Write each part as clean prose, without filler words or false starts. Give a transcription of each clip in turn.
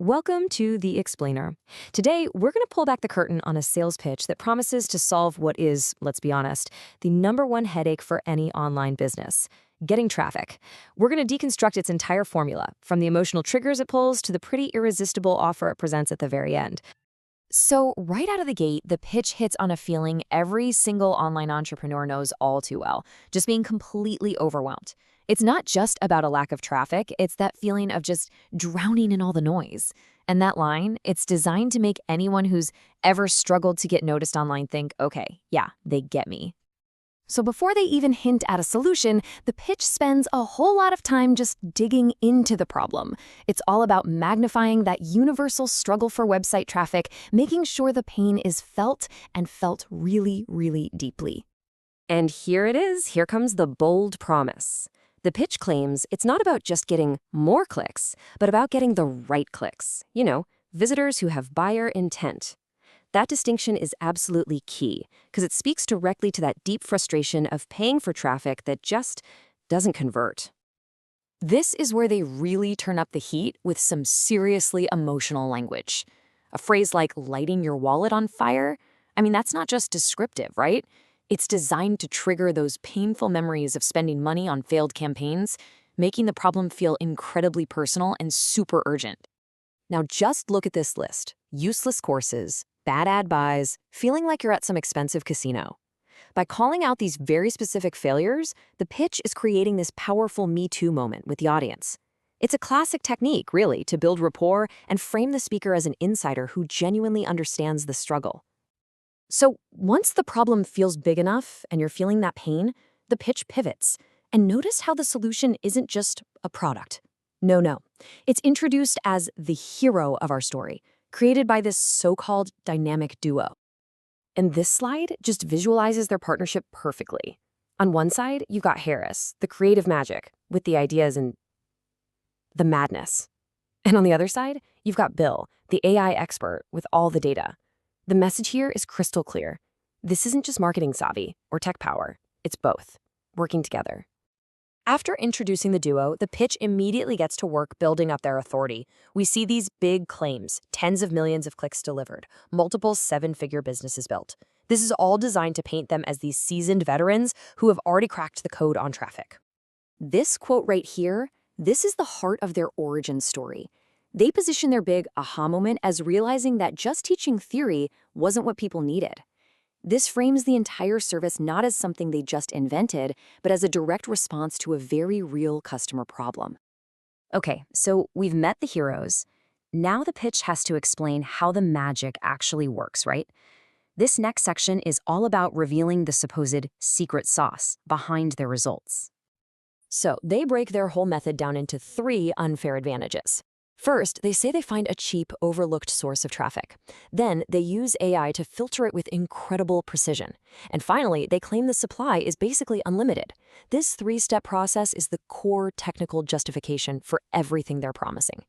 Welcome to The Explainer. Today, we're going to pull back the curtain on a sales pitch that promises to solve what is, let's be honest, the number one headache for any online business: getting traffic. We're going to deconstruct its entire formula, from the emotional triggers it pulls to the pretty irresistible offer it presents at the very end. So, right out of the gate, the pitch hits on a feeling every single online entrepreneur knows all too well: just being completely overwhelmed. It's not just about a lack of traffic, it's that feeling of just drowning in all the noise. And that line, it's designed to make anyone who's ever struggled to get noticed online think, okay, yeah, they get me. So before they even hint at a solution, the pitch spends a whole lot of time just digging into the problem. It's all about magnifying that universal struggle for website traffic, making sure the pain is felt and felt really, really deeply. And here it is. Here comes the bold promise. The pitch claims it's not about just getting more clicks, but about getting the right clicks. Visitors who have buyer intent. That distinction is absolutely key because it speaks directly to that deep frustration of paying for traffic that just doesn't convert. This is where they really turn up the heat with some seriously emotional language. A phrase like lighting your wallet on fire, that's not just descriptive, right? It's designed to trigger those painful memories of spending money on failed campaigns, making the problem feel incredibly personal and super urgent. Now just look at this list: useless courses, bad ad buys, feeling like you're at some expensive casino. By calling out these very specific failures, the pitch is creating this powerful Me Too moment with the audience. It's a classic technique, really, to build rapport and frame the speaker as an insider who genuinely understands the struggle. So once the problem feels big enough and you're feeling that pain, the pitch pivots. And notice how the solution isn't just a product. No. It's introduced as the hero of our story, created by this so-called dynamic duo. And this slide just visualizes their partnership perfectly. On one side, you've got Harris, the creative magic, with the ideas and the madness. And on the other side, you've got Bill, the AI expert, with all the data. The message here is crystal clear. This isn't just marketing savvy or tech power. It's both, working together. After introducing the duo, the pitch immediately gets to work building up their authority. We see these big claims: tens of millions of clicks delivered, multiple seven-figure businesses built. This is all designed to paint them as these seasoned veterans who have already cracked the code on traffic. This quote right here, this is the heart of their origin story. They position their big aha moment as realizing that just teaching theory wasn't what people needed. This frames the entire service not as something they just invented, but as a direct response to a very real customer problem. Okay, so we've met the heroes. Now the pitch has to explain how the magic actually works, right? This next section is all about revealing the supposed secret sauce behind their results. So they break their whole method down into 3 unfair advantages. First, they say they find a cheap, overlooked source of traffic. Then, they use AI to filter it with incredible precision. And finally, they claim the supply is basically unlimited. This 3-step process is the core technical justification for everything they're promising.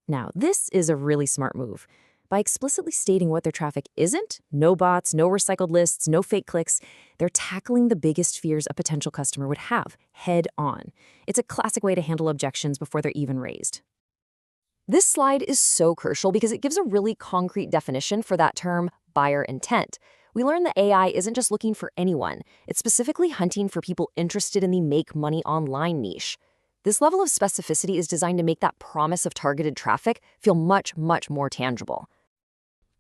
Now, this is a really smart move. By explicitly stating what their traffic isn't — no bots, no recycled lists, no fake clicks — they're tackling the biggest fears a potential customer would have, head on. It's a classic way to handle objections before they're even raised. This slide is so crucial because it gives a really concrete definition for that term, buyer intent. We learn that AI isn't just looking for anyone. It's specifically hunting for people interested in the make money online niche. This level of specificity is designed to make that promise of targeted traffic feel much, much more tangible.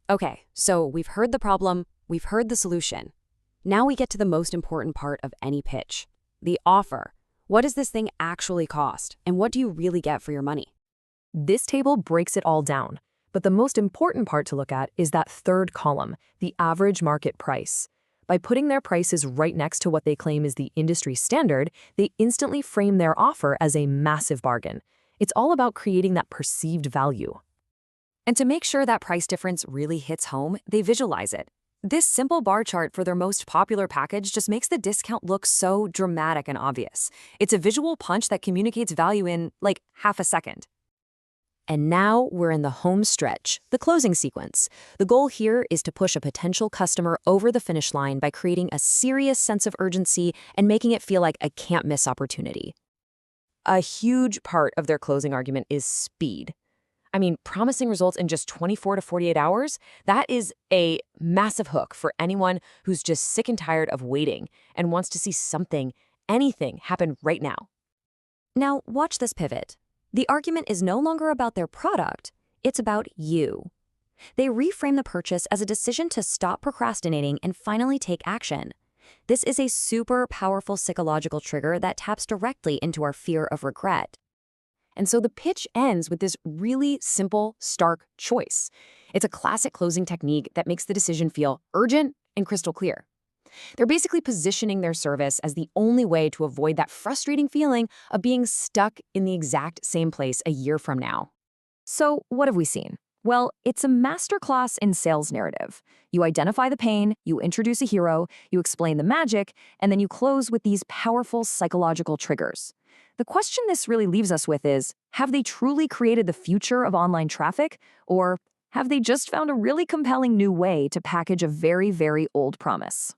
Okay, so we've heard the problem, we've heard the solution. Now we get to the most important part of any pitch: the offer. What does this thing actually cost, and what do you really get for your money? This table breaks it all down, but the most important part to look at is that third column, the average market price. By putting their prices right next to what they claim is the industry standard, they instantly frame their offer as a massive bargain. It's all about creating that perceived value. And to make sure that price difference really hits home, they visualize it. This simple bar chart for their most popular package just makes the discount look so dramatic and obvious. It's a visual punch that communicates value in, like, half a second. And now we're in the home stretch, the closing sequence. The goal here is to push a potential customer over the finish line by creating a serious sense of urgency and making it feel like a can't-miss opportunity. A huge part of their closing argument is speed. I mean, promising results in just 24 to 48 hours, that is a massive hook for anyone who's just sick and tired of waiting and wants to see something, anything happen right now. Now, watch this pivot. The argument is no longer about their product, it's about you. They reframe the purchase as a decision to stop procrastinating and finally take action. This is a super powerful psychological trigger that taps directly into our fear of regret. And so the pitch ends with this really simple, stark choice. It's a classic closing technique that makes the decision feel urgent and crystal clear. They're basically positioning their service as the only way to avoid that frustrating feeling of being stuck in the exact same place a year from now. So, what have we seen? Well, it's a masterclass in sales narrative. You identify the pain, you introduce a hero, you explain the magic, and then you close with these powerful psychological triggers. The question this really leaves us with is, have they truly created the future of online traffic, or have they just found a really compelling new way to package a very, very old promise?